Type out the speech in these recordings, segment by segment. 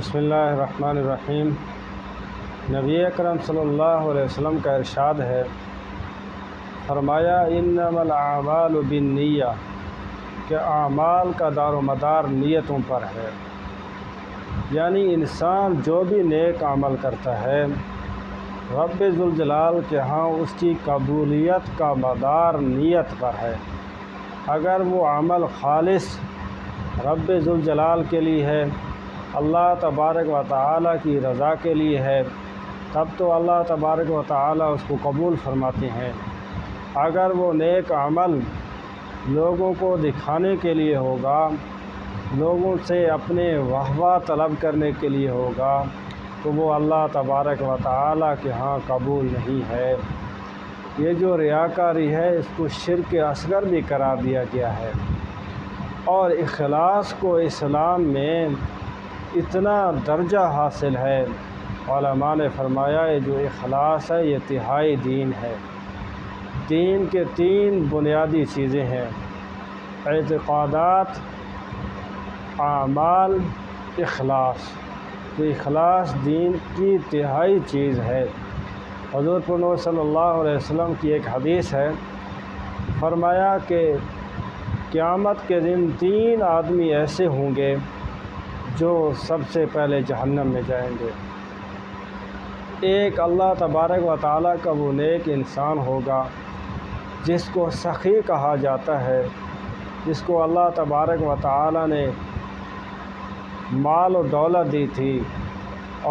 بسم اللہ الرحمن الرحیم۔ نبی اکرم صلی اللہ علیہ وسلم کا ارشاد ہے، فرمایا انما الاعمال بالنیہ، کہ اعمال کا دار و مدار نیتوں پر ہے۔ یعنی انسان جو بھی نیک عمل کرتا ہے رب ذوالجلال کے ہاں اس کی قبولیت کا مدار نیت پر ہے۔ اگر وہ عمل خالص رب ذوالجلال کے لیے ہے، اللہ تبارک و تعالیٰ کی رضا کے لیے ہے، تب تو اللہ تبارک و تعالیٰ اس کو قبول فرماتے ہیں۔ اگر وہ نیک عمل لوگوں کو دکھانے کے لیے ہوگا، لوگوں سے اپنے واہ طلب کرنے کے لیے ہوگا، تو وہ اللہ تبارک و تعالیٰ کے ہاں قبول نہیں ہے۔ یہ جو ریاکاری ہے اس کو شرک اصغر بھی قرار دیا گیا ہے۔ اور اخلاص کو اسلام میں اتنا درجہ حاصل ہے، علماء نے فرمایا ہے جو اخلاص ہے یہ تہائی دین ہے۔ دین کے 3 بنیادی چیزیں ہیں: اعتقادات، اعمال، اخلاص۔ تو اخلاص دین کی تہائی چیز ہے۔ حضور پر صلی اللہ علیہ وسلم کی ایک حدیث ہے، فرمایا کہ قیامت کے دن 3 آدمی ایسے ہوں گے جو سب سے پہلے جہنم میں جائیں گے۔ ایک اللہ تبارک و تعالیٰ کا وہ نیک انسان ہوگا جس کو سخی کہا جاتا ہے، جس کو اللہ تبارک و تعالیٰ نے مال و دولت دی تھی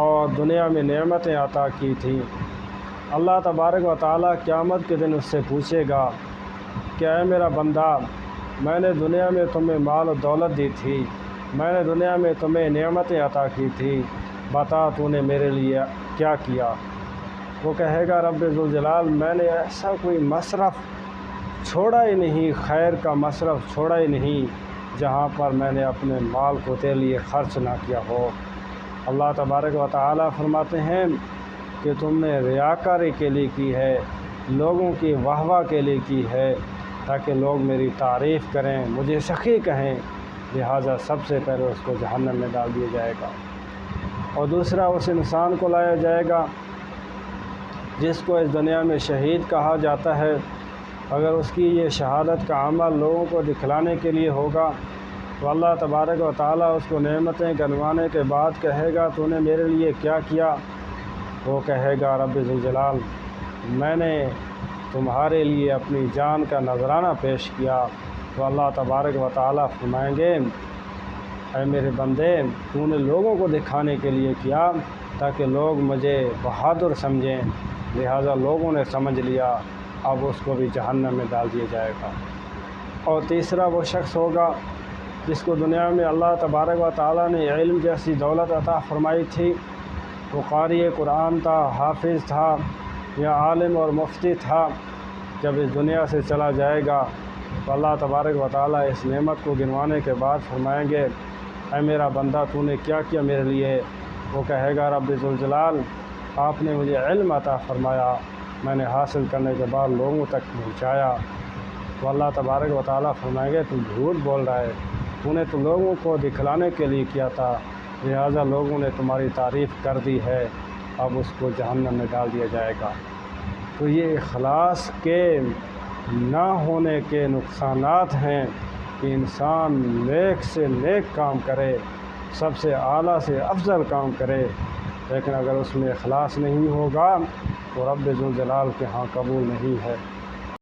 اور دنیا میں نعمتیں عطا کی تھیں۔ اللہ تبارک و تعالیٰ قیامت کے دن اس سے پوچھے گا کہ اے میرا بندہ، میں نے دنیا میں تمہیں مال و دولت دی تھی، میں نے دنیا میں تمہیں نعمتیں عطا کی تھی، بتا تو نے میرے لیے کیا کیا؟ وہ کہے گا رب ذوالجلال میں نے ایسا کوئی مصرف چھوڑا ہی نہیں، خیر کا مصرف چھوڑا ہی نہیں جہاں پر میں نے اپنے مال کو تیرے لیے خرچ نہ کیا ہو۔ اللہ تبارک و تعالیٰ فرماتے ہیں کہ تم نے ریاکاری کے لیے کی ہے، لوگوں کی واہ کے لیے کی ہے، تاکہ لوگ میری تعریف کریں، مجھے سخی کہیں، لہٰذا سب سے پہلے اس کو جہنم میں ڈال دیا جائے گا۔ اور دوسرا اس انسان کو لایا جائے گا جس کو اس دنیا میں شہید کہا جاتا ہے۔ اگر اس کی یہ شہادت کا عمل لوگوں کو دکھلانے کے لیے ہوگا تو اللہ تبارک و تعالیٰ اس کو نعمتیں گنوانے کے بعد کہے گا تو نے میرے لیے کیا کیا؟ وہ کہے گا رب ذوالجلال میں نے تمہارے لیے اپنی جان کا نذرانہ پیش کیا۔ تو اللہ تبارک و تعالیٰ فرمائیں گے اے میرے بندے، تو نے لوگوں کو دکھانے کے لیے کیا تاکہ لوگ مجھے بہادر سمجھیں، لہٰذا لوگوں نے سمجھ لیا، اب اس کو بھی جہنم میں ڈال دیا جائے گا۔ اور تیسرا وہ شخص ہوگا جس کو دنیا میں اللہ تبارک و تعالیٰ نے علم جیسی دولت عطا فرمائی تھی، وہ قاری قرآن تھا، حافظ تھا یا عالم اور مفتی تھا۔ جب اس دنیا سے چلا جائے گا تو اللہ تبارک و تعالیٰ اس نعمت کو گنوانے کے بعد فرمائیں گے اے میرا بندہ تو نے کیا کیا میرے لیے؟ وہ کہے گا رب ذوالجلال آپ نے مجھے علم عطا فرمایا، میں نے حاصل کرنے کے بعد لوگوں تک پہنچایا۔ تو اللہ تبارک و تعالیٰ فرمائیں گے تم جھوٹ بول رہا ہے، تو نے تو لوگوں کو دکھلانے کے لیے کیا تھا، لہٰذا لوگوں نے تمہاری تعریف کر دی ہے، اب اس کو جہنم میں ڈال دیا جائے گا۔ تو یہ اخلاص کے نہ ہونے کے نقصانات ہیں کہ انسان نیک سے نیک کام کرے، سب سے اعلیٰ سے افضل کام کرے، لیکن اگر اس میں اخلاص نہیں ہوگا تو رب ذوالجلال کے ہاں قبول نہیں ہے۔